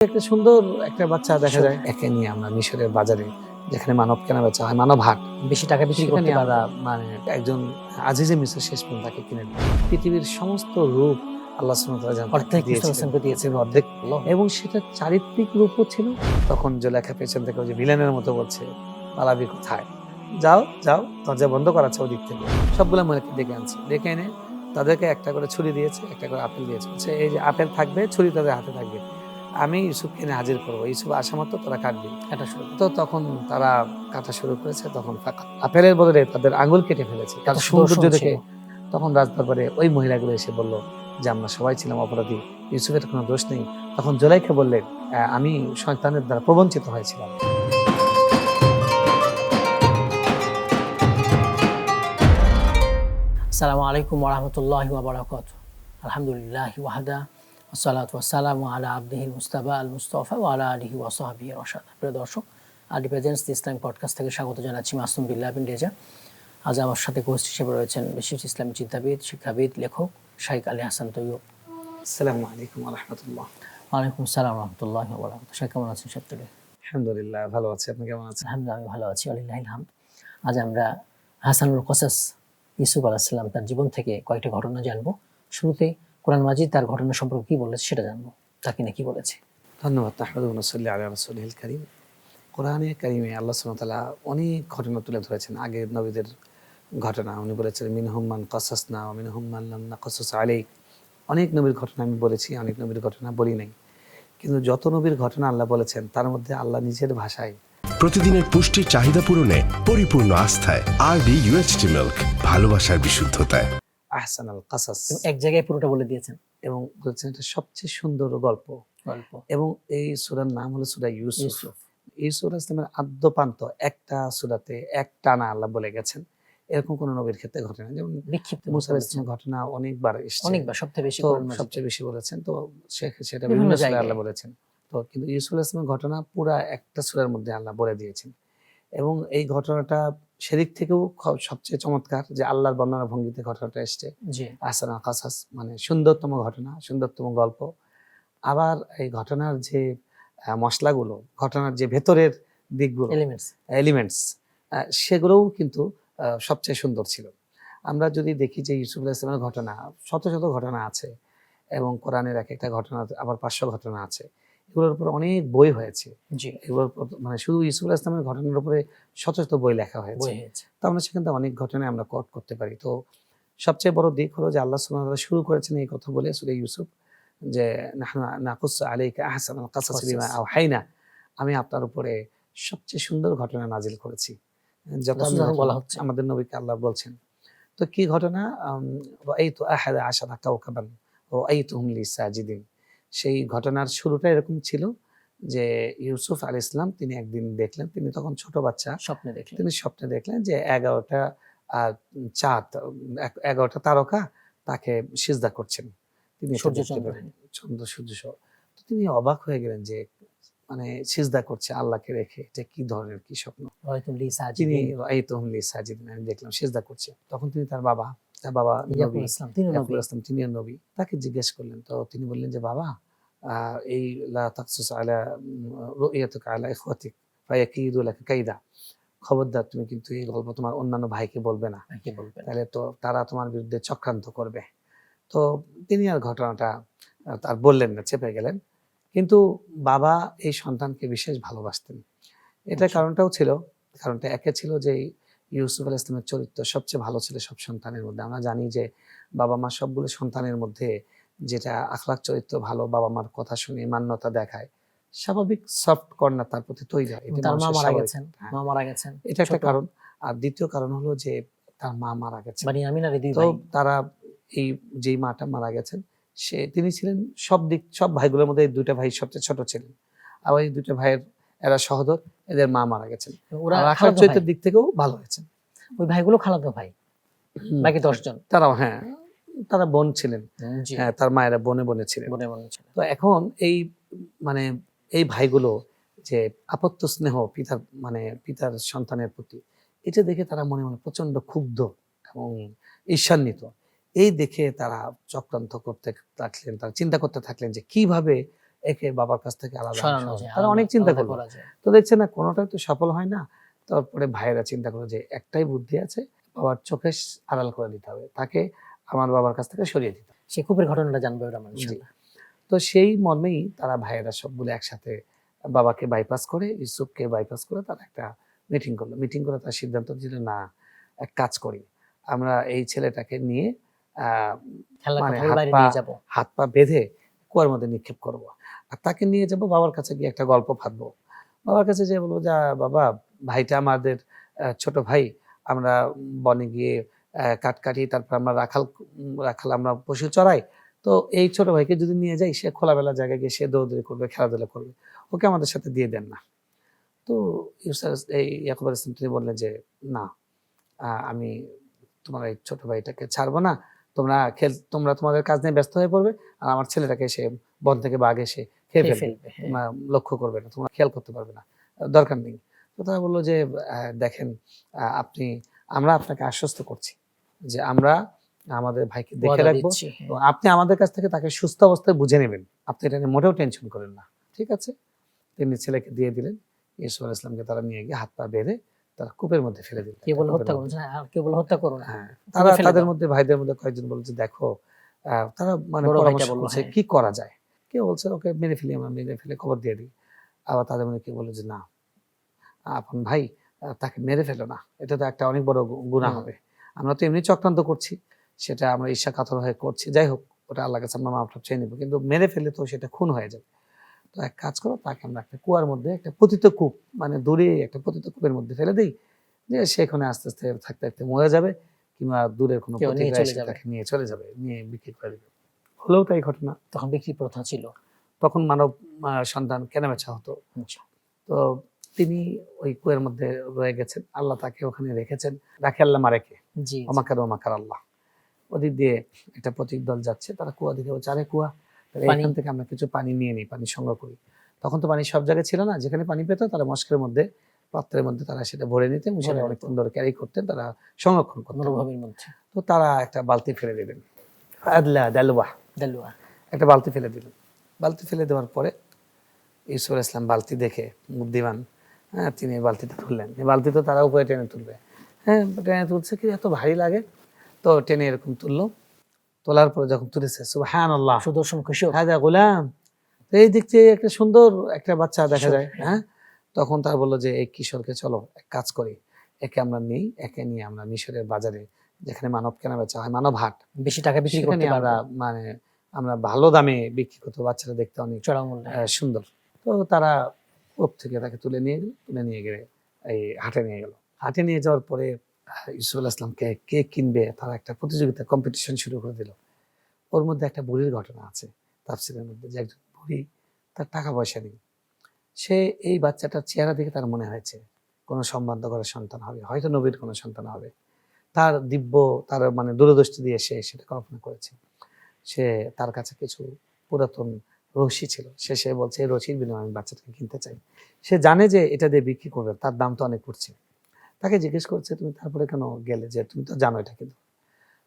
একটা সুন্দর একটা বাচ্চা দেখা যায়, একে নিয়ে আমরা মিশরের বাজারে যেখানে মানব কেনা বেচা হয়, মানব হাট, বেশি টাকা বিক্রি সেখানে করতে আমরা পারবো। মানে একজন আজিজে মিশর শেষ পর্যন্ত তাকে কিনে নিই। পৃথিবীর সমস্ত রূপ আল্লাহ সুবহানাহু ওয়া তাআলা যেন তাকে অর্ধেক দিয়েছিলেন, মুসলমানকে দিয়েছেন পৃথিবীর অর্ধেক, এবং সেটা চারিত্রিক রূপও ছিল। তখন জুলেখা পেছন থেকে ওই যে ভিলেনের মতো বলছে, পালাবি কোথায়, যাও যাও, দরজা বন্ধ করাচ্ছে ওদিক থেকে। সবগুলা মহিলাকে ডেকে আনছে, ডেকে এনে তাদেরকে একটা করে ছুরি দিয়েছে, একটা করে আপেল দিয়েছে, বলছে এই যে আপেল থাকবে, ছুরি তাদের হাতে থাকবে, আমি ইউসুফকে এনে হাজির করবো, ইউসুফ আসা মাত্র তারা কাটবে। কাটা শুরু তো তখন তারা কাটা শুরু করেছে, তখন আপেলের বদলে তাদের আঙুল কেটে ফেলেছে। তার এত সৌন্দর্য সুদর্শন দেখে ছিল। তখন রাজদরবারে ওই মহিলাগুলো এসে বলল যে আমরা সবাই ছিলাম অপরাধী, ইউসুফের কোনো দোষ নেই। তখন জুলাইখা বললেন, আমি শয়তানের দ্বারা প্রবঞ্চিত হয়েছিলাম। আসসালামু আলাইকুম ওয়া রাহমাতুল্লাহি ওয়া বারাকাতুহু। আলহামদুলিল্লাহি ওয়াহদা ওয়াসসালাতু ওয়াসসালামু আলা আবদিহিল মুস্তাফা আল মুস্তাফা ওয়া আলা আলিহি ওয়া সাহবিহি রাশাদ। প্রিয় দর্শক, আদি প্রেজেন্টস দি ইসলামিক পডকাস্ট থেকে স্বাগত জানাচ্ছি মাসুম বিল্লাহ বিন রেজা। আজ আমার সাথে হোস্ট হিসেবে রয়েছেন বিশিষ্ট ইসলামী চিন্তাবিদ, শিক্ষাবিদ, লেখক শাইখ আলী হাসান তৈয়ব। আসসালামু আলাইকুম ওয়া রাহমাতুল্লাহ। ওয়ালাইকুম আসসালাম ওয়া রাহমাতুল্লাহি ওয়া বারাকাতুহু। শাইখ কেমন আছেন সাহেব? আলহামদুলিল্লাহ ভালো আছি, আপনি কেমন আছেন? আলহামদুলিল্লাহ আমি ভালো আছি, আলিল্লাহিল হামদ। আজ আমরা হাসানুল কসাস ইউসুফ আলাইহিস সালাম তার জীবন থেকে কয়েকটা ঘটনা জানবো। শুরুতে কোরআন মাজিদ তার ঘটনা সম্পর্কে কি বলেছে সেটা জানবো, তাকে নিয়ে কি বলেছে। ধন্যবাদ। তাহমিদুন নসল্লি আলা রাসূলিল কারীম। কোরআনে কারিমে আল্লাহ সুবহানাহু ওয়া তাআলা অনেক ঘটনা তুলে ধরেছেন, আগের নবীদের ঘটনা। উনি বলেছেন মিনহুম মান কাসাসনা ওয়া মিনহুম মান লাম নাকাসুস আলাইক। অনেক নবীর ঘটনা আমি বলেছি, অনেক নবীর ঘটনা বলি নাই। কিন্তু যত নবীর ঘটনা আল্লাহ বলেছেন তার মধ্যে আল্লাহ নিজের ভাষায় প্রতিদিনের পুষ্টির চাহিদা পূরণে পরিপূর্ণ আস্থায় আরডি ইউএচটি মিল্ক, ভালোবাসার বিশুদ্ধতায়। আহসানাল কাসাস, এক জায়গায় পুরোটা বলে দিয়েছেন এবং বলেছেন এটা সবচেয়ে সুন্দর গল্প। গল্প। এবং এই সূরার নাম হলো সূরা ইউসুফ। ইউসুফ। ইউসুফ আলাইহিস সালামের আদ্যপান্ত একটা সূরাতে একটানা আল্লাহ বলে গেছেন, এরকম কোন নবীর ক্ষেত্রে ঘটে না। যেমন বিক্ষিপ্ত মুসা আলাইহিস সালামের ঘটনা অনেকবার এসেছে, অনেকবার, সবচেয়ে বেশি তো কোরআন মাজিদে। সবচেয়ে বেশি বলেছেন, তো সেটা বিভিন্ন বিভিন্ন সূরায় জায়গায়। আল্লাহ বলেছেন। তো কিন্তু ইউসুফ আলাইহিস সালামের ঘটনা পুরা একটা সূরার মধ্যে আল্লাহ বলে দিয়েছেন। এবং এই ঘটনাটা সেদিক থেকেও সবচেয়ে চমৎকার যে আল্লাহর বর্ণনা ভঙ্গিতে ঘটনাটা এসছে। জি। আহসানুল কাসাস মানে সুন্দরতম ঘটনা, সুন্দরতম গল্প। আবার এই ঘটনার যে মশলাগুলো, ঘটনার যে ভেতরের দিকগুলো, এলিমেন্টস। এলিমেন্টস, সেগুলোও কিন্তু সবচেয়ে সুন্দর ছিল। আমরা যদি দেখি যে ইউসুফ আলাইহিস সালামের ঘটনা, শত শত ঘটনা আছে, এবং কোরআনের এক একটা ঘটনা আবার 500 ঘটনা আছে। এগুলোর উপর অনেক বই হয়েছে। জি। এগুলোর উপর মানে শুধু ইউসুফ আলাইহিস সালামের ঘটনার উপরে শত শত বই লেখা হয়েছে। বই হয়েছে। তো আমরা সেখান থেকে অনেক ঘটনায় আমরা কোট করতে পারি। তো সবচেয়ে বড় দিক হলো যে আল্লাহ সুবহানাহু ওয়া তাআলা শুরু করেছেন এই কথা বলে সূরা ইউসুফ যে নাহনু নাকুসসু আলাইকা আহসানাল কাসাসি বিমা আওহাইনা, আমি আপনার উপরে সবচেয়ে সুন্দর ঘটনা নাজিল করেছি। যত বলা হচ্ছে আমাদের নবীকে আল্লাহ বলছেন। তো কি ঘটনা? রাআইতু আহাদা আশারা কাওকাবান রাআইতুহুম লি সাজিদিন। সেই ঘটনার শুরুটা এরকম ছিল যে ইউসুফ আলাইহিস সালাম তিনি একদিন দেখলেন, তিনি তখন ছোট বাচ্চা, স্বপ্নে দেখলেন। তিনি স্বপ্নে দেখলেন যে 11টা চাঁদ, 11টা তারকা তাকে সিজদা করছেন। তিনি এটা সূর্য দেখতে চন্দ্র। পেলেন, চন্দ্র সূর্য সহ। তো তিনি অবাক হয়ে গেলেন যে মানে সিজদা করছে আল্লাহকে রেখে, এটা কি ধরনের কি স্বপ্ন। রাআইতুম লি তিনি সাজিদিন। রাআইতুহুম লি সাজিদিন, আমি দেখলাম সিজদা করছে। তখন তিনি তার বাবা ইয়াকুব নবী, ইসলাম, তিনি নবী। ইয়াকুব ইসলাম তিনিও নবী, তাকে জিজ্ঞেস করলেন। তো তিনি বললেন যে বাবা, এই লা তাকসুস আলা রুয়াতুকা আলা ইখওয়াতিক ফায়াকিদু লাকা কাইদা, খবরদার তুমি কিন্তু এই গল্প তোমার অন্যান্য ভাইকে বলবে না, কি বলবেন? তাহলে তো তারা তোমার বিরুদ্ধে চক্রান্ত করবে। তো তিনি আর ঘটনাটা তার বললেন না, চেপে গেলেন। কিন্তু বাবা এই সন্তানকে বিশেষ ভালোবাসতেন। এটার আচ্ছা। কারণটাও ছিল, কারণটা একে ছিল যে ইউসুফ আলাইহিস সালামের চরিত্র সবচেয়ে ভালো ছিল সব সন্তানের মধ্যে। আমরা জানি যে বাবা মা সবগুলো সন্তানের মধ্যে যেটা আখলাক চরিত্র ভালো, বাবা মার কথা শুনে মান্যতা দেখায়, স্বাভাবিক সফট কর্নার তার প্রতি তৈরি হয়। এটা তার মা মানুষের মারা স্বাভাবিক। গেছেন। হ্যাঁ, মা মারা গেছেন। এটা একটা ছোট কারণ। আর দ্বিতীয় কারণ হলো যে তার মা মারা গেছেন। বানিয়ামিন আর দুই তো ভাই। তারা এই যেই মাটা মারা গেছেন, তিনি ছিলেন সব ভাইগুলোর মধ্যে এই 2টা ভাই সবচেয়ে ছোট ছিলেন। আবার এই 2টা ভাইয়ের এরা সহোদর, এদের মা মারা গেছেন। ওরা আর আখলাক খালাতো ভাই। চরিত্রের দিক থেকেও ভালো হয়েছেন। ওই ভাইগুলো খালাতো ভাই। বাকি 10 জন। তারাও হ্যাঁ, তারা বোন ছিলেন। জি। হ্যাঁ, তার মায়েরা বনে বনে ছিলেন। বনে বনে ছিল। তো এখন এই মানে এই ভাইগুলো যে আপত্ত স্নেহ পিতার সন্তানের প্রতি, এটা দেখে তারা মনে মনে প্রচন্ড ক্ষুব্ধ এবং ঈর্ষান্বিত। এই দেখে তারা চক্রান্ত করতে থাকলেন, তারা চিন্তা করতে থাকলেন যে কিভাবে একে বাবার কাছ থেকে আলাদা সরানো সরানো। যায়, তারা অনেক চিন্তা আলাদা করলো, করা যায়। তো দেখছে না কোনোটাই তো সফল হয় না। তারপরে ভাইয়েরা চিন্তা করলো যে একটাই বুদ্ধি আছে, বাবার চোখে আড়াল করে দিতে হবে, তাকে আমার বাবার কাছ থেকে সরিয়ে দিতে হবে। সে কূপের ঘটনাটা জানবো এবার আমরা জি। ইনশাআল্লাহ। তো সেই মর্মেই তারা ভাইয়েরা সবগুলো একসাথে বাবাকে বাইপাস করে, ইউসুফকে বাইপাস করে তারা একটা মিটিং করলো। মিটিং করে তার সিদ্ধান্ত ছিল, না এক কাজ করি, আমরা এই ছেলেটাকে নিয়ে খেলার মানে কথা বাইরে নিয়ে যাবো। হাত পা বেঁধে কুয়ার মধ্যে নিক্ষেপ করব, আর তাকে নিয়ে যাব বাবার কাছে গিয়ে একটা গল্প ফাঁদবো। বাবার কাছে যেয়ে বলবো, যা বাবা, ভাইটা আমাদের ছোট ভাই, আমরা বনে গিয়ে কাঠ কাটি, তারপর আমরা রাখাল আমরা পশু চড়াই, তো এই ছোট ভাইকে যদি নিয়ে যাই, সে খোলাবেলা জায়গায় গিয়ে সে দৌড়দৌড়ি করবে, খেলাধুলা করবে, ওকে আমাদের সাথে দিয়ে দেন না। তো এই ইয়াকুব আলাইহিস সালাম তিনি বললেন যে, না, আমি তোমার এই ছোট ভাইটাকে ছাড়বো না, তোমরা তোমাদের কাজ নিয়ে ব্যস্ত হয়ে পড়বে, আর আমার ছেলেটাকে সে বন থেকে বাঘ এসে খেয়ে ফেলবে, ফেলবে, হ্যাঁ। তোমরা লক্ষ্য করবে না, তোমরা খেয়াল করতে পারবে না, দরকার নেই। তো তারা বললো যে, দেখেন, আমরা আপনাকে আশ্বস্ত করছি যে আমরা আমাদের ভাইকে দেখে ওয়াদা রাখবো, দিচ্ছি, হ্যাঁ। তো আপনি আমাদের কাছ থেকে তাকে সুস্থ অবস্থায় বুঝে নেবেন, আপনি এটা নিয়ে মোটেও টেনশন করেন না, ঠিক আছে। তিনি ছেলেকে দিয়ে দিলেন। ইউসুফ আলাইহিস সালামকে তারা নিয়ে গিয়ে হাত পা বেঁধে তারা কূপের মধ্যে ফেলে দিলেন। কে বলে হত্যা করুন, আর কে বলে হত্যা করুন। হ্যাঁ, তারা ফেলে তাদের দাও। মধ্যে ভাইদের মধ্যে কয়েকজন বলে যে, দেখো, তারা মানে বড় ভাইটা পরামর্শ বলল, করছে হ্যাঁ। কি করা যায়। কেউ বলছে ওকে মেরে ফেলি, আমরা মেরে ফেলে খবর দিয়ে দিই। আবার তাদের মধ্যে কেউ বলে যে, না, আপন ভাই, তাকে মেরে ফেলো না, এটা তো একটা অনেক বড় গুনাহ হবে, আমরা তো এমনি চক্রান্ত করছি, সেটা আমরা ঈর্ষা কাতর হয়ে করছি, যাই হোক, ওটা আল্লাহর কাছে আমরা মাফ চেয়ে নেবো, কিন্তু মেরে ফেলে তো সেটা খুন হয়ে যাবে। তো এক কাজ করো, তাকে আমরা একটা কুয়ার মধ্যে, একটা পতিত কূপ, মানে দূরে একটা পতিত কূপের মধ্যে ফেলে দিই, যে সেখানে আস্তে আস্তে থাকতে থাকতে মরে যাবে, কিংবা দূরের কোনো কেউ নিয়ে প্রতিবেশী চলে যাবে। তাকে নিয়ে চলে যাবে, নিয়ে বিক্রি করে দেবে। হলেও তাই ঘটনা। তখন বিক্রি প্রথা ছিল। তখন মানব সন্তান কেনাবেচা হতো। আচ্ছা। তো তিনি ওই কুয়ের মধ্যে রয়ে গেছেন, আল্লাহ তাকে ওখানে রেখেছেন, রাখে আল্লাহ মারেকে, জি, জি। ওমাকার আল্লাহ। ওদিক দিয়ে একটা প্রতীক দল যাচ্ছে, তারা কুয়া দিকে বলছে, আরে কুয়া, তাহলে পানি। এখান থেকে আমরা কিছু পানি নিয়ে নিই, পানি সংগ্রহ করি। তখন তো পানি সব জায়গায় ছিল না, যেখানে পানি পেত তারা মস্কের মধ্যে, পাত্রের মধ্যে তারা সেটা ভরে নিতেন, সেটা ভরে অনেক নিত। সুন্দর ক্যারি করতেন, তারা সংরক্ষণ করতেন। মরুভূমির মধ্যে তো তারা একটা বালতি ফেলে দিলেন, আদলা দালওয়া, দেলুয়া। একটা বালতি ফেলে দিলেন। বালতি ফেলে দেওয়ার পরে ইউসুফ আলাইহিস সালাম বালতি দেখে বুদ্ধিমান, হ্যাঁ, তিনি এই বালতিটা তুললেন। এই বালতি তো তারা উপরে টেনে তুলবে, হ্যাঁ, টেনে তুলছে, কি এত ভারী লাগে, তো টেনে এরকম তুললো। তোলার পরে যখন তুলেছে, সুবহানাল্লাহ, সুদর্শন কিশোর। হাজা গোলাম, তো এই দিক থেকে একটা সুন্দর একটা বাচ্চা দেখা কিশোর, যায়, হ্যাঁ। তখন তার বললো যে, এই কিশোরকে চলো এক কাজ করি, একে আমরা নিই, একে নিয়ে আমরা মিশরের বাজারে, যেখানে মানব কেনা বেচা হয়, মানব হাট, বেশি টাকা বিক্রি সেখানে করতে আমরা পারবো মানে আমরা ভালো দামে বিক্রি করতে, বাচ্চারা দেখতে অনেক চড়া মূল্যে। সুন্দর। তো তারা কূপ থেকে তাকে তুলে নিয়ে গেলে এই হাটে নিয়ে গেল। হাটে নিয়ে যাওয়ার পরে ইউসুফ আলাইহিস সালামকে কে কিনবে, তারা একটা প্রতিযোগিতা, কম্পিটিশন শুরু করে দিল। ওর মধ্যে একটা বুড়ির ঘটনা আছে তাফসীরের মধ্যে, যে একজন বুড়ি, তার টাকা পয়সা নেই, সে এই বাচ্চাটার চেহারা দেখে তার মনে হয়েছে কোনো সম্বন্ধ করে সন্তান হবে, হয়তো নবীর কোনো সন্তান হবে, তার তার মানে দূরদৃষ্টি দিয়ে সে সেটা কল্পনা করেছে। সে তার কাছে কিছু পুরাতন রশি ছিল, সে বলছে, এই রশির বিনিময়ে আমি বাচ্চাটাকে কিনতে চাই। সে জানে যে এটা দিয়ে বিক্রি করবে, তার দাম তো অনেক উঠছে। তাকে জিজ্ঞেস করছে, তুমি তারপরে কেন গেলে, যে তুমি তো জানো এটা কিন্তু।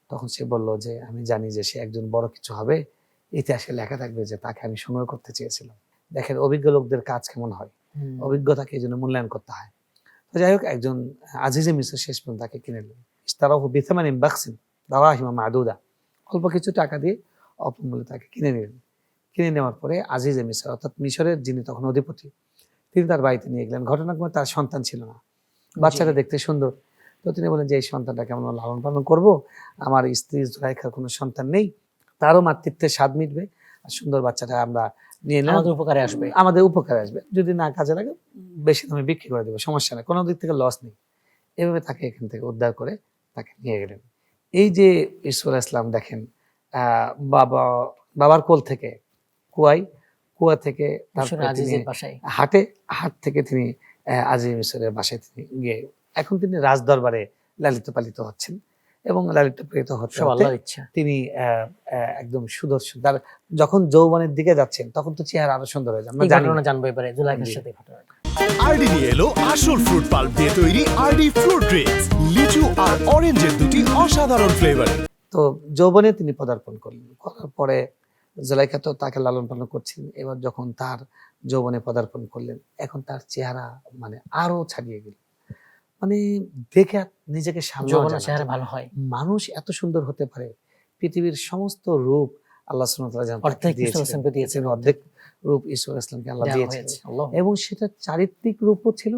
তখন সে বলল যে, আমি জানি যে সে একজন বড় কিছু হবে, ইতিহাসে লেখা থাকবে যে তাকে আমি সংগ্রহ করতে চেয়েছিলাম। দেখেন অভিজ্ঞ লোকদের কাজ কেমন হয়, অভিজ্ঞতাকে এই জন্য মূল্যায়ন করতে হয়। তো যাই হোক, একজন আজিজে মিসর শেষ পর্যন্ত তাকে কিনে নিলেন, ইশতারাহু বিথামানিন বাখসিন দারাহিমা মাদুদা, অল্প কিছু টাকা দিয়ে অল্পমূল্যে তাকে কিনে নিলেন। কিনে নেওয়ার পরে আজিজে মিসর, অর্থাৎ মিশরের যিনি তখন অধিপতি, তিনি তার বাড়িতে নিয়ে গেলেন। ঘটনাক্রমে তার সন্তান ছিল না, বাচ্চাটা দেখতে সুন্দর। তো তিনি বলেন যে, এই সন্তানটাকে আমরা লালন পালন করবো, আমার স্ত্রী জুলাইখার কোনো সন্তান নেই, তারও মাতৃত্বের স্বাদ মিটবে, আর সুন্দর বাচ্চাটা আমরা নিয়ে নিলাম, আমাদের উপকারে আসবে। আমাদের উপকারে আসবে, যদি না কাজে লাগে বেশি দামে বিক্রি করে দেবো, সমস্যা নেই, কোনো দিক থেকে লস নেই। এভাবে তাকে এখান থেকে উদ্ধার করে তাকে নিয়ে গেলেন। এই যে ইউসুফ আলাইহিস সালাম দেখেন, বাবার কোল থেকে কুয়া থেকে, তারপরে তিনি আজিজের বাসায়, হাট থেকে তিনি আজিজ মিসরের বাসায় তিনি গিয়ে, এখন তিনি রাজ দরবারে লালিত পালিত হচ্ছেন, এবং লালিত পালিত হতে সব হতে আল্লাহর ইচ্ছা। তিনি একদম সুদর্শন, তার যখন যৌবনের দিকে যাচ্ছেন তখন তো চেহারা আরো সুন্দর হয়ে যায়। আমরা এই জানি ঘটনা জানবো এবারে জুলাইখার সাথে ঘটনাটা। আরডি নিয়ে এলো আসল ফ্রুট পাল্প দিয়ে তৈরি আরডি ফ্রুট ড্রিঙ্কস, লিচু আর অরেঞ্জের দুটি অসাধারণ ফ্লেভার। তো যৌবনে তিনি পদার্পণ করলেন, করার পরে জুলাইখা তো তাকে লালন পালন করছিলেন। এবার যখন তার যৌবনে পদার্পণ করলেন, এখন তার চেহারা মানে আরো ছাড়িয়ে গেল। মানে দেখে আর নিজেকে সামলানো যৌবনের যায় না চেহারা যে ভালো হয়, মানুষ এত সুন্দর হতে পারে। পৃথিবীর সমস্ত রূপ আল্লাহ সুবহানাহু ওয়া তাআলা যেন তাকে অর্ধেক ইউসুফ দিয়েছিলেন। ইসলামকে দিয়েছেন, অর্ধেক রূপ ইউসুফ ইসলামকে আল্লাহ দেওয়া দিয়েছিলেন হয়েছে। আল্লাহ এবং সেটা চারিত্রিক রূপও ছিল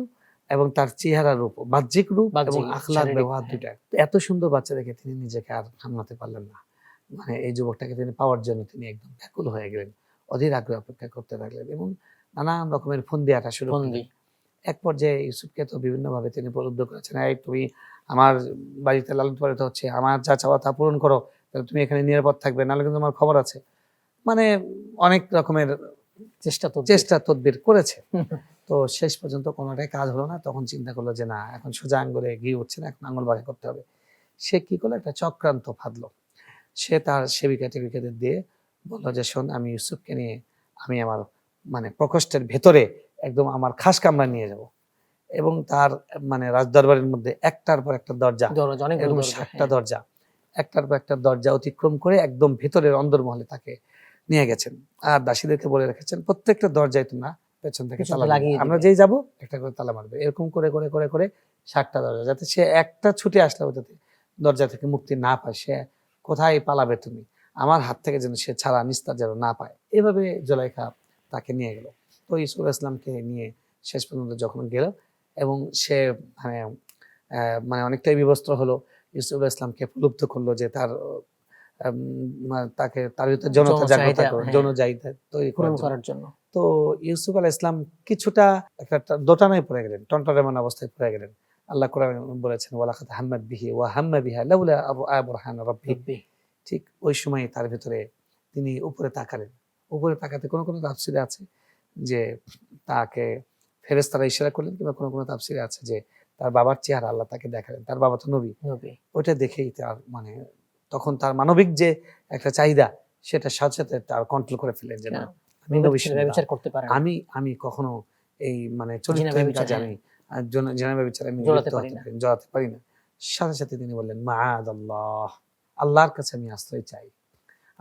এবং তার চেহারা রূপ, বাহ্যিক রূপ এবং বাহ্যিক, আখলাক শারীরিক, ব্যবহার হ্যাঁ। দুইটা। তো এত সুন্দর বাচ্চা দেখে তিনি নিজেকে আর সামলাতে পারলেন না। মানে এই যুবকটাকে তিনি পাওয়ার জন্য তিনি একদম ব্যাকুল হয়ে গেলেন। অধীর আগ্রহে অপেক্ষা করতে লাগলেন এবং নানান রকমের ফন্দি আঁটা শুরু করলেন। ফন্দি, এক পর্যায়ে ইউসুফকে তো বিভিন্নভাবে তিনি প্রলুব্ধ করেছেন, এই তুমি আমার বাড়িতে লালিত পালিত হচ্ছে, আমার যা চাওয়া তা পূরণ করো, তাহলে তুমি এখানে নিরাপদ থাকবে, নাহলে কিন্তু আমার খবর আছে। মানে অনেক রকমের চেষ্টা তদবির করেছে। তো শেষ পর্যন্ত কোনোটাই কাজ হলো না। তখন চিন্তা করলো যে না, এখন সোজা আঙ্গুলে ঘি উঠছে না, এখন আঙ্গুল বাঁকা করতে হবে। সে কি করলো, একটা চক্রান্ত ফাঁদলো। সে তার সেবিকা টেবিকাদের দিয়ে বললো যে শোন, আমি ইউসুফকে নিয়ে আমি আমার মানে প্রকোষ্ঠের ভেতরে একদম আমার খাস কামরা নিয়ে যাব এবং তার মানে রাজদরবারের মধ্যে একটার পর একটা দরজা, এরকম 7টা দরজা, একটার পর একটা দরজা অতিক্রম করে একদম ভেতরের অন্দরমহলে তাকে নিয়ে গেছেন। আর দাসীদেরকে বলে রেখেছেন প্রত্যেকটা দরজায় তোমরা পেছন থেকে তালা লাগিয়ে, আমরা যেই যাবো একটা করে তালা মারবে। এরকম করে করে করে করে 7টা দরজা, যাতে সে একটা ছুটে আসলেও যাতে দরজা থেকে মুক্তি না পায়। সে কোথায় পালাবে তুমি, আমার হাত থেকে যেন সে ছাড়া নিস্তার যেন না পায়। এভাবে জুলাইখা তাকে নিয়ে গেল। তো ইউসুফ ইসলামকে নিয়ে শেষ পর্যন্ত যখন গেল এবং সে মানে মানে অনেকটাই বিবস্ত্র হলো, ইউসুফ ইসলামকে প্রলুব্ধ করলো যে তার তাকে তার ভিতরে যৌনতা জাগ্রত করে, যৌন চাহিদা তৈরি করার জন্য। তো ইউসুফ আলাইহিস সালাম কিছুটা একটা দোটানায় পড়ে গেলেন, টনটনামান অবস্থায় পড়ে গেলেন। আল্লাহ কোরআনে বলেছেন ওয়ালাকাদ হাম্মাত বিহি ওয়া হাম্মা বিহা লাউলা আন বুরহান রাব্বি। ঠিক ওই সময় তার ভিতরে তিনি উপরে তাকালেন। উপরে তাকাতে কোনো কোনো তাফসিরে আছে যে তাকে ফেরেশতারা ইশারা করলেন, কিংবা কোনো কোনো তাফসিরে আছে যে তার বাবার চেহারা আল্লাহ তাকে দেখালেন। তার বাবা তো নবী, ওইটা দেখেই তার মানে তখন তার মানবিক যে একটা চাহিদা সেটা সাথে সাথে তার কন্ট্রোল করে ফেলেন যে না, আমি নবী ব্যবচার করতে পারি, আমি কখনো এই মানে চরিত্রহীন কাজে আমি জেনাবে বিচারে আমি জড়াতে পারি না। সাথে সাথে তিনি বললেন মাআদাল্লাহ, আল্লাহর কাছে আমি আশ্রয় চাই,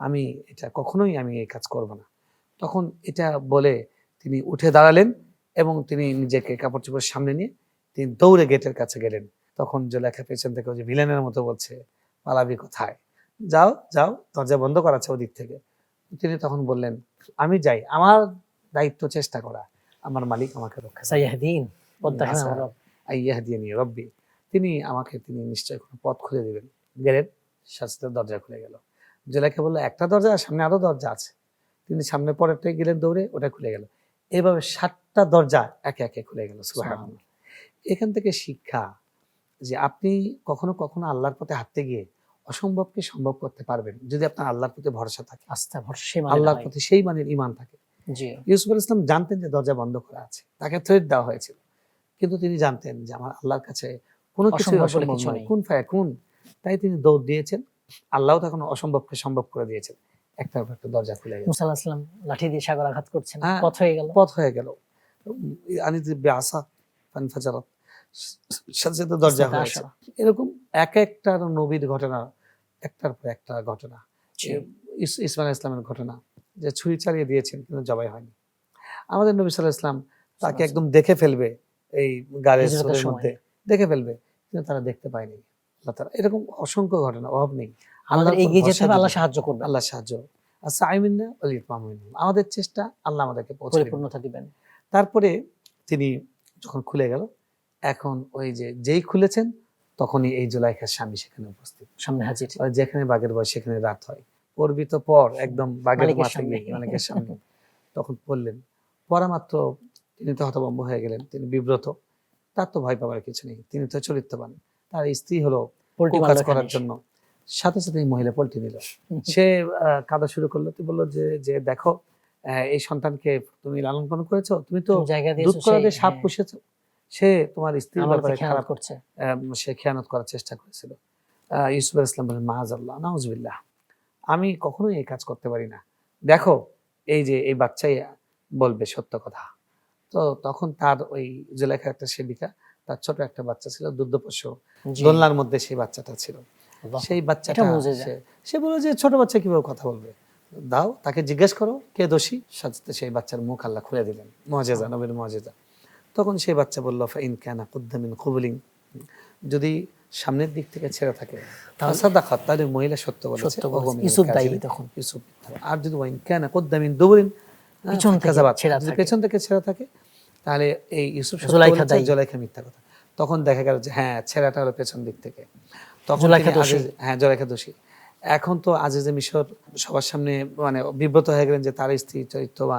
আমি এটা কখনোই আমি এই কাজ করব না। তখন এটা বলে তিনি উঠে দাঁড়ালেন এবং তিনি নিজেকে কাপড় চোপড় সামনে নিয়ে তিনি দৌড়ে গেটের কাছে গেলেন। তখন জুলাইখা পেছন থেকে ওই যে ভিলেনের মতো বলছে পালাবি কোথায়, যাও যাও, দরজা বন্ধ করাচ্ছে ওদিক থেকে। তিনি তখন বললেন আমি যাই, আমার দায়িত্ব চেষ্টা করা, আমার মালিক আমাকে রক্ষা রব্বি, তিনি আমাকে তিনি নিশ্চয় কোনো পথ খুলে দিবেন। গেলেন, সাথে দরজা খুলে গেল। জুলাইখা বললো একটা দরজা, সামনে আরো দরজা আছে। তিনি সামনে পরেরটাই গেলেন দৌড়ে, ওটা খুলে গেল। এভাবে 7টা দরজা একে একে খুলে গেল। সুবহানাল্লাহ। এখান থেকে শিক্ষা যে আপনি কখনো কখনো আল্লাহর পথে হাঁটতে গিয়ে অসম্ভবকে সম্ভব করতে পারবেন যদি আপনার আল্লাহর প্রতি ভরসা থাকে, আস্থা ভরসা, আল্লাহর প্রতি সেই মানের ঈমান থাকে। ইউসুফ আলাইহিস সালাম জানতেন যে দরজা বন্ধ করা আছে, তাকে থ্রেট দেওয়া হয়েছিল, কিন্তু তিনি জানতেন যে আমার আল্লাহর কাছে কোনো কিছু অসম্ভব নয়, কুন ফায়াকুন। তাই তিনি দৌড় দিয়েছেন, আল্লাহ তখন অসম্ভবকে সম্ভব করে দিয়েছেন। একটা একটা দরজা খুলে গেল। মুসা আলাইহিস সালাম লাঠি দিয়ে সাগর আঘাত করছেন, পথ হয়ে গেল। আনিত বিআসা ফানফাজারাত, সাথে সাথে দরজা হয়েছে। এরকম এক একটা নবীর ঘটনা, একটার পর একটা ঘটনা। ইসমাঈল আলাইহিস সালামের ঘটনা যে ছুরি চালিয়ে দিয়েছেন কিন্তু জবাই হয়নি। আমাদের নবী সাল্লাল্লাহু আলাইহি ওয়াসাল্লাম তাকে একদম দেখে ফেলবে, এই গায়ের সুরের মধ্যে দেখে ফেলবে, কিন্তু তারা দেখতে পায়নি। আল্লাহ তাআলা এরকম অসংখ্য ঘটনা, অভাব নেই। আমাদের এগিয়ে যেতে হবে, আল্লাহ সাহায্য করবে, আল্লাহ সাহায্য। আসাইমিনা ওয়াল ইতমামিন, আমাদের চেষ্টা, আল্লাহ আমাদেরকে পরিপূর্ণতা দিবেন। তারপরে তিনি যখন খুলে গেল, এখন ওই যে যেই খুলেছেন তখনই এই জুলাইখার স্বামী সেখানে উপস্থিত, সামনে হাজির। যেখানে বাঘের বয়স সেখানে রাত হয়, পড়বি তো পর একদম বাঘের মাথায় গিয়ে অনেকের সামনে। তখন পড়লেন, পড়া মাত্র তিনি তো হতভম্ব হয়ে গেলেন, তিনি বিব্রত। তার তো ভয় পাওয়ার কিছু নেই, তিনি তো চরিত্রবান। তার স্ত্রী হলো কাজ করার জন্য, সাথে সাথে এই মহিলা পল্টি নিল। সে কাঁদা শুরু করলো, তুই বললো যে দেখো এই সন্তানকে তুমি লালন পালন করেছো, তুমি তো দুধ করাতে সাপ পুষেছো, সে তোমার স্ত্রীর ব্যাপারে খারাপ করছে, সে খেয়ানত করার চেষ্টা করেছিল। ইউসুফ আলাইহিস সালাম বলেন মাআযাল্লাহ, নাউযুবিল্লাহ, আমি কখনোই এই কাজ করতে পারি না। দেখো এই যে এই বাচ্চাই বলবে সত্য কথা। তো তখন তার ওই জুলাইখার একটা সেবিকা, তার ছোট একটা বাচ্চা ছিল, দুগ্ধপোষ্য দোলনার মধ্যে সেই বাচ্চাটা ছিল। সেই বাচ্চাটা সে বলল যে ছোট বাচ্চা কিভাবে কথা বলবে, দাও, তাকে জিজ্ঞেস করো কে দোষী। সাথে সেই বাচ্চার মুখ আল্লাহ খুলে দিলেন, মুআজিজা, নবীর মুআজিজা। তখন সেই বাচ্চা বলল ফাইন কানা কুদ্দা মিন কুবলিন, যদি সামনের দিক থেকে ছেড়ে থাকে ফাসাদাকাত, তাহলে মহিলা সত্য বলেছে, ইউসুফ দায়ী তখন। ইউসুফ মিথ্যা। আর যদি ওয়াইন কানা কুদ্দা মিন দুবুরিন, পিছন থেকে কাযাবাত, ছেঁড়া যদি থাকে। পেছন থেকে ছেড়ে থাকে তাহলে এই ইউসুফ সত্য জুলাইখা বলেছে, দায়ী। জুলাইখা মিথ্যা কথা। তখন দেখা গেল যে হ্যাঁ ছেঁড়াটা হলো পেছন দিক থেকে। তখন জুলাইখা তিনি দোষী। হ্যাঁ জুলাইখা দোষী। এখন তো আজিজে মিশর সবার সামনে মানে বিব্রত হয়ে গেলেন যে তার স্ত্রী চরিত্র বা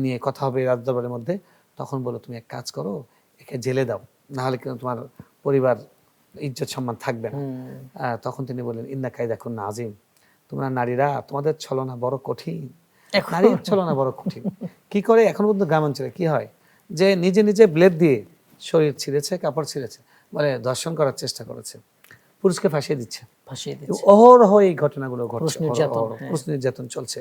নিয়ে কথা হবে রাজদরবারের মধ্যে। তখন বলো তুমি এক কাজ করো, একে জেলে দাও, না হলে কিন্তু তোমার পরিবার ইজ্জত সম্মান থাকবে না। তখন তিনি বললেন ইন্না কায়দা কুন্না আযীম, তোমরা নারীরা তোমাদের ছলনা বড় কঠিন, নারীর ছলনা বড় কঠিন। কি করে এখন পর্যন্ত গ্রামাঞ্চলে কি হয় যে নিজে নিজে ব্লেড দিয়ে শরীর ছিঁড়েছে, কাপড় ছিঁড়েছে, বলে ধর্ষণ করার চেষ্টা করেছে, পুরুষকে ফাঁসিয়ে দিচ্ছে। ফাঁসিয়ে দিচ্ছে। অহরহ এই ঘটনাগুলো ঘটছে, পুরুষ নির্যাতন, অহরহ পুরুষ নির্যাতন চলছে।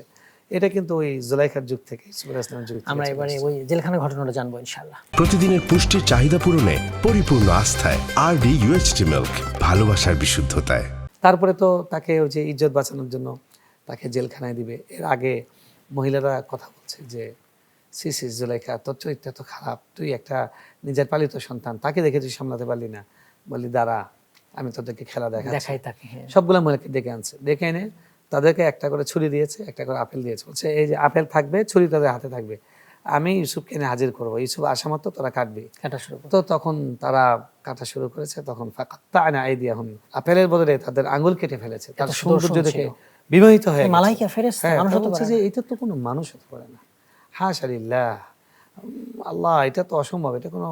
এটা কিন্তু ওই জুলাইখার যুগ থেকে, ইউসুফ আলাইহিস সালামের যুগ থেকে আমরা চলে এবারে আসছে। ওই জেলখানার ঘটনাটা জানবো ইনশাআল্লাহ। প্রতিদিনের পুষ্টির চাহিদা পূরণে পরিপূর্ণ আস্থায় আরডি ইউএচটি মিল্ক, ভালোবাসার বিশুদ্ধতায়। তারপরে তো তাকে ওই যে ইজ্জত বাঁচানোর জন্য তাকে জেলখানায় দিবে। এর আগে মহিলারা কথা বলছে যে সি সি জুলাইখা, তোর চরিত্র তো খারাপ, তুই একটা নিজের পালিত সন্তান, তাকে দেখে তুই সামলাতে পারলি না। বলি দাঁড়া, আমি তোদেরকে খেলা দেখাচ্ছি। দেখাই তাকে, হ্যাঁ। সবগুলা মহিলাকে ডেকে আনছে, ডেকে এনে তাদেরকে একটা করে ছুরি দিয়েছে, একটা করে আপেল দিয়েছে। বলছে এই যে আপেল থাকবে, ছুরি তাদের হাতে থাকবে, আমি ইউসুফকে এনে হাজির করবো, ইউসুফ আসা মাত্র তোরা কাটবি। কাটা শুরু করো। তো তখন তারা কাটা শুরু করেছে। তখন ফাকাত্তা'না আইদিয়াহুম, আপেলের বদলে তাদের আঙ্গুল কেটে ফেলেছে। তার সৌন্দর্য দেখে বিমোহিত হয়ে গেছে। মালাইকা ফেরেশতা, হ্যাঁ, মানুষ তারা হতে বলছে পারে যে না। এটা তো কোনো মানুষ হতে পারে না, হাশা লিল্লাহ, আল্লাহ, এটা তো অসম্ভব, এটা কোনো,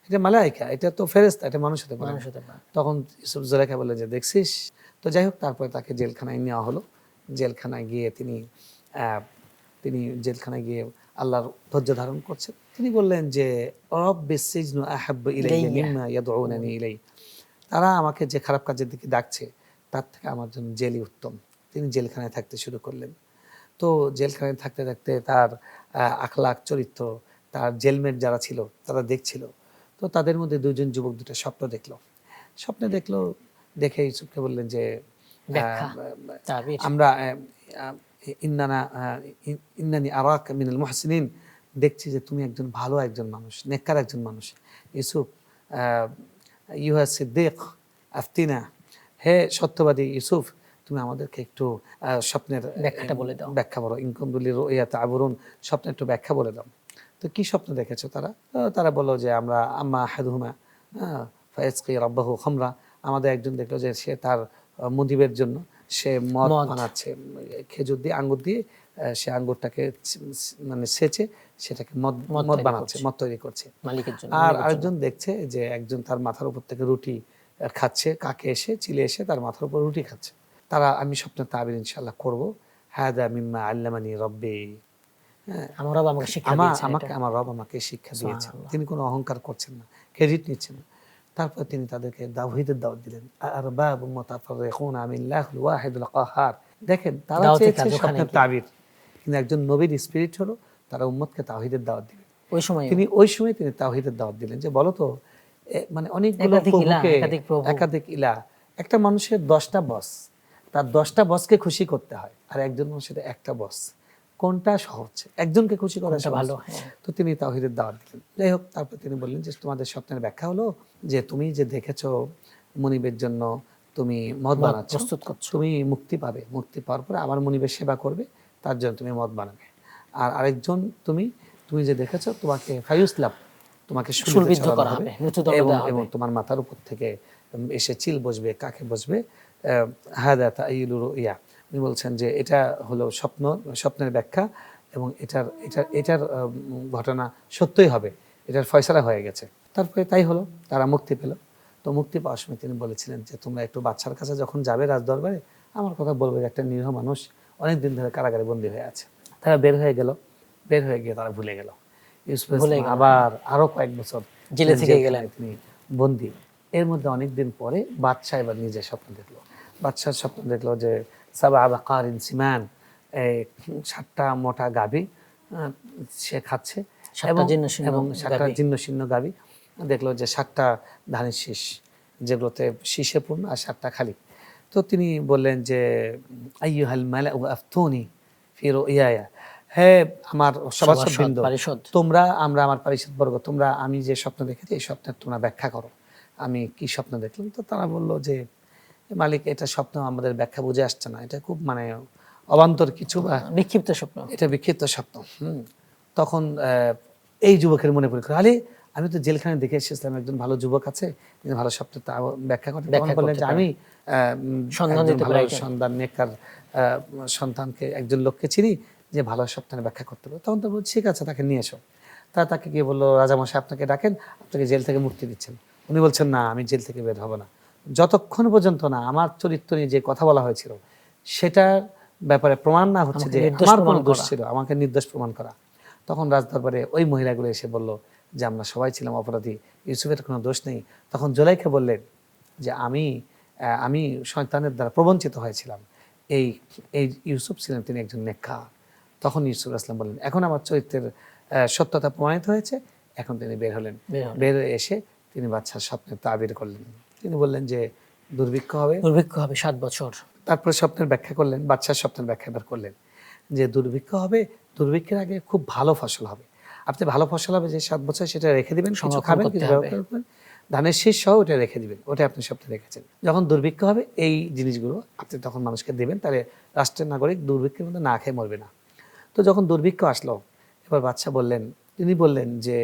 এটা মালাইকা, এটা তো ফেরেশতা, এটা মানুষ হতে পারে না। মানুষ হতে পারে। তখন ইউসুফ জুলাইখা বলে যে দেখছিস। তো যাই হোক, তারপরে তাকে জেলখানায় নেওয়া হলো। জেলখানায় গিয়ে তিনি জেলখানায় গিয়ে আল্লাহর ধৈর্য ধারণ করছেন। তিনি বললেন যে রব্বিস সিজনু আহাব্বু ইলাইয়া মিম্মা ইয়াদউনানি ইলাই, তারা আমাকে যে খারাপ কাজের দিকে ডাকছে তার থেকে আমার জন্য জেলই উত্তম। তিনি জেলখানায় থাকতে শুরু করলেন। তো জেলখানায় থাকতে থাকতে তার আখলাক, চরিত্র, তার জেলমেট যারা ছিল তারা দেখছিল। তো তাদের মধ্যে দুজন যুবক দুটো স্বপ্ন দেখলো। স্বপ্নে দেখলো, দেখে ইউসুফকে বললেন যে ব্যাখ্যা, তাবির। আমরা ইন্নানি আরাক মিনাল মুহসিনিন, দেখছি যে তুমি একজন ভালো একজন মানুষ, নেককার একজন মানুষ। ইউসুফ ইউহা সিদ্দিক আফতিনা, হে সত্যবাদী ইউসুফ, তুমি আমাদেরকে একটু স্বপ্নের ব্যাখ্যাটা বলে দাও। ব্যাখ্যা বলো। ইনকুমদুলি রুইয়া তা'বুরুন, স্বপ্নের একটু ব্যাখ্যা বলে দাও। তো কি স্বপ্ন দেখেছো তারা? তারা বললো যে আমরা আম্মা আহাদুহুমা ফায়াসকি রাব্বাহু খামরা, আমাদের একজন দেখলো যে সে তার মুদিবের জন্য সে মদ বানাচ্ছে, খেজুর দিয়ে, আঙ্গুর দিয়ে সে আঙ্গুরটাকে মানে সেচে সেটাকে মদ বানাচ্ছে, মদ তৈরি করছে মালিকের জন্য। আর আরেকজন দেখছে যে একজন তার মাথার উপর থেকে রুটি খাচ্ছে, কাকে এসে চিলে এসে তার মাথার উপর রুটি খাচ্ছে। তারা, আমি স্বপ্নের তাবির ইনশাআল্লাহ করবো, হাদা মিম্মা আল্লামানি রব্বি, আমার রব আমাকে শিক্ষা দিয়েছেন, আমার রব আমাকে শিক্ষা দিয়েছেন। তিনি কোনো অহংকার করছেন না, ক্রেডিট নিচ্ছেন না। তারপর তিনি তাদেরকে তাওহীদের দাওয়াত দিলেন। আরবাবুম মুতাফাররিকুনা আমিল্লাহিল ওয়াহিদুল কাহার। দেখেন, তারা চেয়েছে স্বপ্নের তাবির, কিন্তু একজন নবীর স্পিরিট হলো তারা উম্মতকে তাওহীদের দাওয়াত দিবেন। ওই সময় তিনি তাওহীদের দাওয়াত দিলেন যে বলো তো, মানে অনেকগুলো একাধিক ইলাহ, একটা মানুষের 10টা বস, তার 10টা বসকে খুশি করতে হয়, আর একজন মানুষের একটা বস, কোনটা সহজ? একজনকে খুশি করা ভালো। তো তিনি তাওহীদের দাওয়াত দিলেন। যাই হোক, তারপর তিনি বললেন যে তোমাদের স্বপ্নের ব্যাখ্যা হলো যে তুমি যে দেখেছো মনিবের জন্য তুমি মদ বানাচ্ছ, প্রস্তুত করছো, তুমি মুক্তি পাবে, মুক্তি পাওয়ার পরে আবার মনিবের সেবা করবে, তার জন্য তুমি মদ বানাবে। আর আরেকজন তুমি যে দেখেছো তোমাকে ফায়ুসলাব, তোমাকে শুলবিদ্ধ করা হবে, এবং তোমার মাথার উপর থেকে এসে চিল বসবে, কাকে বসবে। হাদা তাইলু রুইয়া, উনি বলছেন যে এটা হলো স্বপ্নের ব্যাখ্যা, এবং এটার ঘটনা সত্যই হবে, এটার ফয়সালা হয়ে গেছে। তারপরে তাই হলো, তারা মুক্তি পেল। তো মুক্তি পাওয়ার সময় তিনি বলেছিলেন যে তোমরা একটু বাচ্চার কাছে যখন যাবে রাজদরবারে, আমার কথা বলবে যে একটা নিরীহ মানুষ অনেকদিন ধরে কারাগারে বন্দী হয়ে আছে। তারা বের হয়ে গিয়ে তারা ভুলে গেল। ইউসুফ আবার আরো কয়েক বছর জেলে থেকে গেলেন, তিনি বন্দী। এর মধ্যে অনেকদিন পরে বাদশাহ এবার নিজে স্বপ্ন দেখলো। বাদশার স্বপ্ন দেখলো যে সাবা বাকারিন সিমান, 7টা মোটা গাভী সে খাচ্ছে, এবং 7টা জীর্ণশীর্ণ গাভী। দেখলো যে 7টা ধানের শীষ, যেগুলোতে শীষে পূর্ণ, আর 7টা খালি। তো তিনি বললেন যে আইয়ুহাল মালাউ আফতুনি ফি ফিরো ইয়া হ্যাঁ আমার সভাসদ সভাসদ, বৃন্দ, পারিষদ। আমরা আমার পারিষদ বর্গ, তোমরা আমি যে স্বপ্ন দেখেছি এই স্বপ্নের তোমরা ব্যাখ্যা করো, আমি কি স্বপ্ন দেখলাম। তো তারা বললো যে মালিক এটা স্বপ্ন আমাদের ব্যাখ্যা বুঝে আসছে না, এটা খুব মানে অবান্তর কিছু বা বিক্ষিপ্ত স্বপ্ন। এটা বিক্ষিপ্ত স্বপ্ন। তখন এই যুবকের মনে পড়ে আরে আমি তো জেলখানায় দেখে এসেছিলাম একজন ভালো যুবক আছে তিনি ভালো স্বপ্ন ব্যাখ্যা করতে। তখন বললেন যে আমি সন্ধান দিতে ভালো পারি সন্তান নেককার সন্তানকে একজন লোককে চিনি যে ভালো স্বপ্নের ব্যাখ্যা করতে পারে। তখন তো বলছি ঠিক আছে তাকে নিয়ে এসো। তারা তাকে গিয়ে বললো রাজামশাই আপনাকে ডাকেন, আপনাকে জেল থেকে মুক্তি দিচ্ছেন। উনি বলছেন না আমি জেল থেকে বের হব না যতক্ষণ পর্যন্ত না আমার চরিত্র নিয়ে যে কথা বলা হয়েছিল সেটার ব্যাপারে প্রমাণ না হচ্ছে যে আমার কোনো দোষ ছিল, আমাকে নির্দোষ প্রমাণ করা। তখন রাজদরবারে ওই মহিলাগুলো এসে বলল যে আমরা সবাই ছিলাম অপরাধী, ইউসুফের কোনো দোষ নেই। তখন জুলাইখা বললেন যে আমি শয়তানের দ্বারা প্রবঞ্চিত হয়েছিলাম, এই এই ইউসুফ ছিলেন তিনি একজন নেককার। তখন ইউসুফ আসলাম বললেন এখন আমার চরিত্রের সত্যতা প্রমাণিত হয়েছে, এখন তিনি বের হলেন। বের হয়ে এসে তিনি বাদশার স্বপ্নের তাবির করলেন। তিনি বললেন যে দুর্ভিক্ষ হবে 7 বছর। তারপরে স্বপ্নের ব্যাখ্যা করলেন, বাদশার স্বপ্নের ব্যাখ্যা এবার করলেন যে দুর্ভিক্ষ হবে, দুর্ভিক্ষের আগে খুব ভালো ফসল হবে। আপনি ভালো ফসল হবে যে 7 বছর সেটা রেখে দিবেন, কিছু খাবেন, কিছু ব্যবহার করবেন, ধানের শীষ সহ ওটা রেখে দিবেন, ওটা আপনি স্বপ্নে রেখেছেন। যখন দুর্ভিক্ষ হবে এই জিনিসগুলো আপনি তখন মানুষকে দেবেন, তাহলে রাষ্ট্রের নাগরিক দুর্ভিক্ষের মধ্যে না খেয়ে মরবে না। তো যখন দুর্ভিক্ষ আসলো এবার বাদশা বললেন, তিনি বললেন যে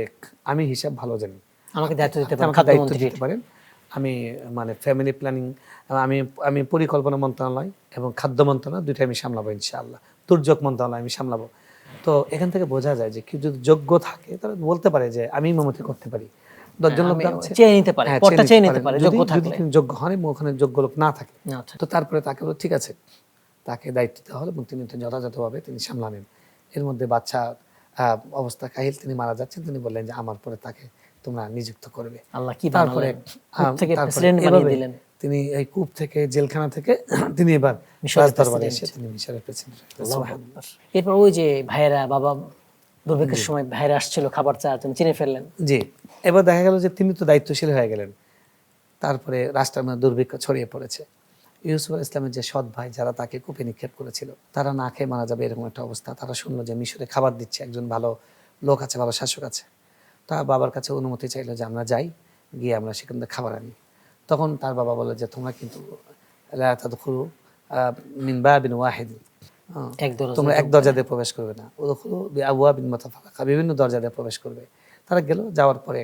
আমি হিসাব ভালো জানি, আমাকে দায়িত্ব দিতে পারেন, আমাকে দায়িত্ব দিতে পারেন। আমি মানে ফ্যামিলি প্ল্যানিং, আমি পরিকল্পনা মন্ত্রণালয় এবং খাদ্য মন্ত্রণালয় দুইটা আমি সামলাবো ইনশাআল্লাহ, দুর্যোগ মন্ত্রণালয় আমি সামলাবো। তো এখান থেকে বোঝা যায় যে কেউ যদি যোগ্য থাকে তাহলে বলতে পারে যে আমি ইমামতি করতে পারি। 10 জন লোক চেয়ে নিতে পারে, পদটা চেয়ে নিতে পারে যোগ্য থাকলে। যদি তিনি যোগ্য হন এবং ওখানে যোগ্য লোক না থাকে তো তারপরে তাকে বলে ঠিক আছে তাকে দায়িত্ব দেওয়া হলো এবং তিনি যথাযথভাবে তিনি সামলানেন। এর মধ্যে বাচ্চা অবস্থা কাহিল, তিনি মারা যাচ্ছেন। তিনি বললেন যে আমার পরে তাকে তোমরা নিযুক্ত করবে। আল্লাহ কি তারপরে তিনি এই কূপ থেকে জেলখানা থেকে তিনি এবার রাজদরবারে এসে তিনি মিশরের প্রেসিডেন্ট। এরপর ওই যে ভাইয়েরা বাবা দুর্ভিক্ষের সময় ভাইয়েরা আসছিল খাবার চাওয়ার জন্য, চিনে ফেললেন। জি, এবার দেখা গেল যে তিনি তো দায়িত্বশীল হয়ে গেলেন। তারপরে রাষ্ট্রের মধ্যে দুর্ভিক্ষ ছড়িয়ে পড়েছে। ইউসুফ ইসলামের যে সৎ ভাই যারা তাকে কূপে নিক্ষেপ করেছিল তারা না খেয়ে মারা যাবে এরকম একটা অবস্থা। তারা শুনলো যে মিশরে খাবার দিচ্ছে একজন ভালো লোক আছে, ভালো শাসক আছে। তা বাবার কাছে অনুমতি চাইলো যে আমরা যাই, গিয়ে আমরা সেখান থেকে খাবার আনি। তখন তার বাবা বলে যে তোমরা কিন্তু মিন বাবিন ওয়াহিদ, তোমরা এক দরজা দিয়ে প্রবেশ করবে না, বিভিন্ন দরজা দিয়ে প্রবেশ করবে। তারা গেল, যাওয়ার পরে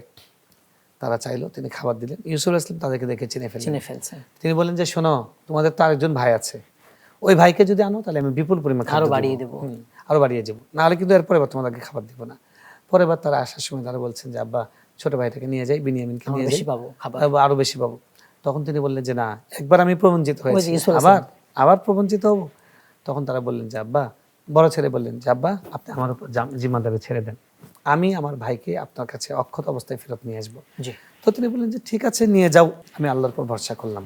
তারা চাইলো, তিনি খাবার দিলেন। ইউসুফ ইসলাম তাদেরকে দেখে চিনে ফেলছেন। তিনি বললেন যে শোনো, তোমাদের তো আরেকজন ভাই আছে, ওই ভাইকে যদি আনো তাহলে আমি বিপুল পরিমাণ আরো বাড়িয়ে দেবো, নাহলে কিন্তু এরপরে তোমাদেরকে খাবার দিব না। পরের বার তারা আসার সময় তারা বলছেন যে আব্বা ছোট ভাইটাকে নিয়ে যাই, বিনিয়ামিনকে নিয়ে যাই, আরো বেশি পাবো। তখন তিনি বললেন যে না, একবার আমি প্রবঞ্চিত হয়েছি, আবার প্রবঞ্চিত হব। তখন তারা বললেন যে আব্বা, বড় ছেলে বললেন যে আব্বা আপনি আমার উপর জিম্মাদারি ছেড়ে দেন, আমি আমার ভাইকে আপনার কাছে অক্ষত অবস্থায় ফেরত নিয়ে আসবো। তো তিনি বললেন যে ঠিক আছে নিয়ে যাও, আমি আল্লাহর উপর ভরসা করলাম।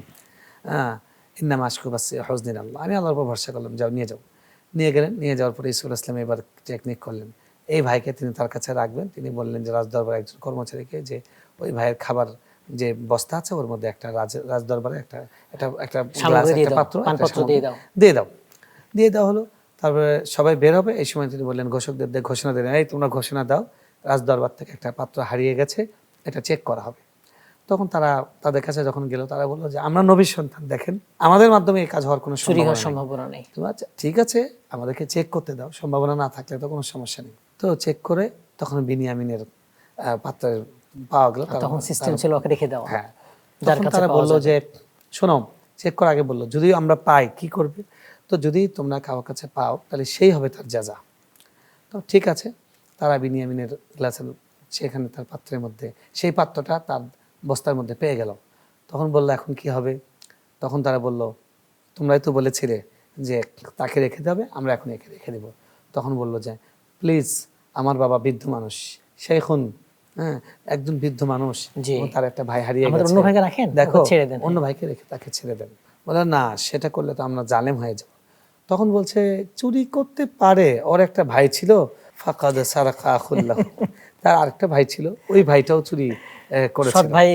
ইন্নামা আশকু বাসি হুজনিন আল্লাহ, আমি আল্লাহর উপর ভরসা করলাম, যাও নিয়ে যাও। নিয়ে গেলেন। নিয়ে যাওয়ার পরে ইউসুফ ইসলাম এবার টেকনিক করলেন, এই ভাইকে তিনি তার কাছে রাখবেন। তিনি বললেন যে রাজদরবারে একজন কর্মচারীকে যে ওই ভাইয়ের খাবার যে বস্তা আছে ওর মধ্যে একটা রাজদরবারে একটা গ্লাস, একটা পাত্র দিয়ে দেওয়া হলো। তারপরে সবাই বের হবে, এই সময় তিনি বললেন ঘোষকদের ঘোষণা দিলেন, এই তোমরা ঘোষণা দাও রাজদরবার থেকে একটা পাত্র হারিয়ে গেছে, এটা চেক করা হবে। তখন তারা তাদের কাছে যখন গেল তারা বললো যে আমরা নবীর সন্তান, দেখেন আমাদের মাধ্যমে এই কাজ হওয়ার কোনো সম্ভাবনা নেই। আচ্ছা ঠিক আছে আমাদেরকে চেক করতে দাও, সম্ভাবনা না থাকলে তো কোনো সমস্যা নেই। তো চেক করে তখন বিনিয়ামিনের পাত্রের পাওয়া গেল। তখন সিস্টেম ছিল ওকে রেখে দাও। হ্যাঁ, তখন তারা বললো যে শোনো, চেক করার আগে বললো যদি আমরা পাই কি করবে, তো যদি তোমরা কারোর কাছে পাও তাহলে সেই হবে তার যাজা। তো ঠিক আছে, তারা বিনিয়ামিনের গ্লাসের সেখানে তার পাত্রের মধ্যে সেই পাত্রটা তার বস্তার মধ্যে পেয়ে গেল। তখন বললো এখন কি হবে? তখন তারা বলল তোমরাই তো বলেছিলে যে তাকে রেখে দেবে, আমরা এখন একে রেখে দেব। তখন বললো যে প্লিজ, আমার বাবা বৃদ্ধ মানুষ, শেখুন, হ্যাঁ একজন বৃদ্ধ মানুষ, তার একটা ভাই হারিয়ে গেছে, দেখো অন্য ভাইকে রেখে তাকে ছেড়ে দেন। বলে না, সেটা করলে তো আমরা জালেম হয়ে যাব। তখন বলছে চুরি করতে পারে, ওর একটা ভাই ছিল ফাকাদ সারাকা আখুল্লাহ, তার আরেকটা ভাই ছিল, ওই ভাইটাও চুরি করেছিল। সৎ ভাই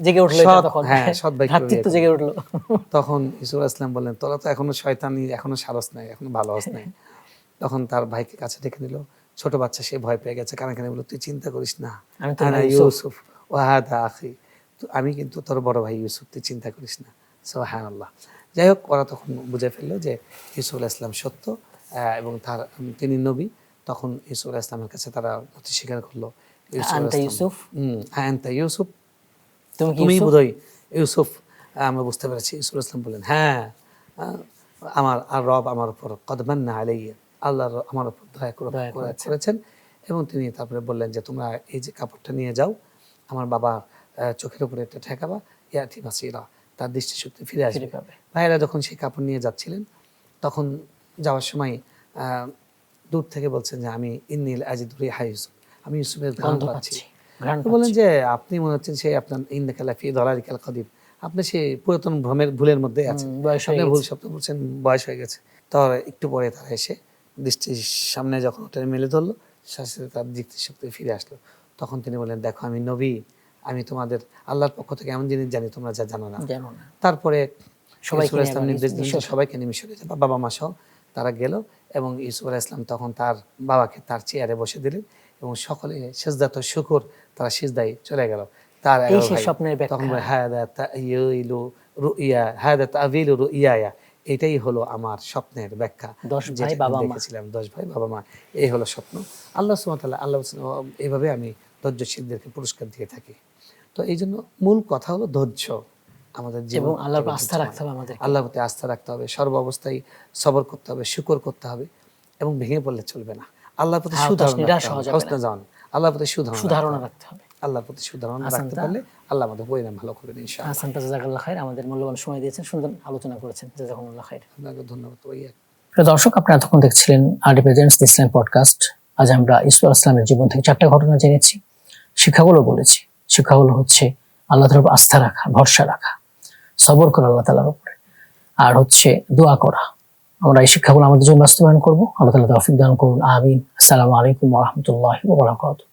জেগে উঠলো, হ্যাঁ সৎ ভাই জেগে উঠলো। তখন ইউসুফ ইসলাম বললেন তোরা তো এখনো শয়তানি, এখনো সারস নাই, এখনো ভালো হস নাই। তখন তার ভাইকে কাছে ডেকে নিল, ছোট বাচ্চা, সে ভয় পেয়ে গেছে, কানে বলল, তুই চিন্তা করিস না, আমি তো আনা ইউসুফ ওয়া হাদা আখি, তো আমি কিন্তু তোর বড় ভাই ইউসুফ, তুই চিন্তা করিস না। সুবহানাল্লাহ। যাই হোক, ওরা তখন বুঝে ফেললো যে ইউসুফ আলাইহিস সালাম সত্য এবং তিনি নবী। তখন ইউসুফ আলাইহিস সালামের কাছে তারা নথি স্বীকার করলো। আনতা ইউসুফ, আনতা ইউসুফ, তুমি কি তুমি ইউসুফ? বোধহয় ইউসুফ। আমরা বুঝতে পেরেছি। ইউসুফ আলাইহিস সালাম বললেন, হ্যাঁ, আমার আর রব আমার উপর কদ মান্না আলাইয়া, আল্লাহ আমার উপর দয়া করেছেন। এবং তিনি তারপরে বললেন যে তোমরা এই যে কাপড়টা নিয়ে যাও, আমার বাবা চোখের উপরে এটা ঠেকাবা, ইয়াতি বাসিরা, তার দৃষ্টিশক্তি ফিরে আসবে। ভাইয়েরা যখন সেই কাপড় নিয়ে যাচ্ছিলেন, তখন যাওয়ার সময় দূর থেকে বলছেন যে আমি ইন্নিল আজিদু রিহা ইউসুফ, আমি ইউসুফের ঘ্রাণ পাচ্ছি। তো বলেন যে আপনি মনে হচ্ছেন সেই আপনার ইন্নাকা লাফি দালালিকাল কাদিম, আপনি সেই পুরাতন ভুলের মধ্যে আছেন, আপনি ভুল শব্দ বলছেন, বয়স হয়ে গেছে। তো একটু পরে তারা এসে দৃষ্টির সামনে যখন ওটা মেলে ধরলো, সাথে সাথে তার দৃষ্টিশক্তি ফিরে আসলো। তখন তিনি বললেন, দেখো আমি নবী, আমি তোমাদের আল্লাহর পক্ষ থেকে এমন জিনিস জানি তোমরা যা জানো না। তারপরে ইউসুফ আলাইহিস সালাম নির্দেশ দিলেন সবাইকে নিয়ে মিশরে যাবে, বাবা মা সহ। তারা গেল এবং ইউসুফ আলাইহিস সালাম তখন তার বাবাকে তার চেয়ারে বসে দিলেন এবং সকলে সিজদাত শুকর, তারা সিজদায় চলে গেল। তার তখন হাদা তা'য়িলু রুইয়া, হাদা তা'বিলু রুইয়ায়া, এটাই হলো আমার স্বপ্নের ব্যাখ্যা। 10 ভাই বাবা মা, 10 ভাই বাবা মা, এই হলো স্বপ্ন। আল্লাহ সুবহানাহু ওয়া তাআলা, আল্লাহ এইভাবে আমি ধৈর্যশীলদেরকে পুরস্কার দিয়ে থাকি। তো এই জন্য মূল কথা হলো ধৈর্য। আমাদের জীবন এবং আল্লাহর উপর আস্থা রাখতে হবে, আমাদের আল্লাহর প্রতি আস্থা রাখতে হবে, সর্ব অবস্থায় সবর করতে হবে, শুকর করতে হবে এবং ভেঙে পড়লে চলবে না। আল্লাহর প্রতি আল্লাহর প্রতি সুধারণা রাখতে হবে। আল্লাহর প্রতি সুধারণা রাখতে পারলে আল্লাহ আমাদের পরিণাম ভালো করবেন ইনশাআল্লাহ। আহসানতা, জাযাকাল্লাহ খাইর। আমাদের মূল্যবান সময় দিয়েছেন, সুন্দর আলোচনা করেছেন, জাযাকুমুল্লাহ খাইর। আপনাকে ধন্যবাদ ভাইয়া। প্রিয় দর্শক, আপনারা এতক্ষণ দেখছিলেন আরডি প্রেজেন্টস দি ইসলাম পডকাস্ট। আজ আমরা ইউসুফ আলাইহিস সালামের জীবন থেকে 4টা ঘটনা জেনেছি, শিক্ষাগুলো বলেছি। শিক্ষাগুলো হচ্ছে আল্লাহ তাআলার উপর আস্থা রাখা, ভরসা রাখা, সবর করা আল্লাহ তাআলার উপরে, আর হচ্ছে দোয়া করা। আমরা এই শিক্ষাগুলো আমাদের জন্য বাস্তবায়ন করব। আল্লাহ তাআলা তৌফিক দান করুন, আমিন। আসসালামু আলাইকুম ওয়া রাহমাতুল্লাহি ওয়া বারাকাতুহু।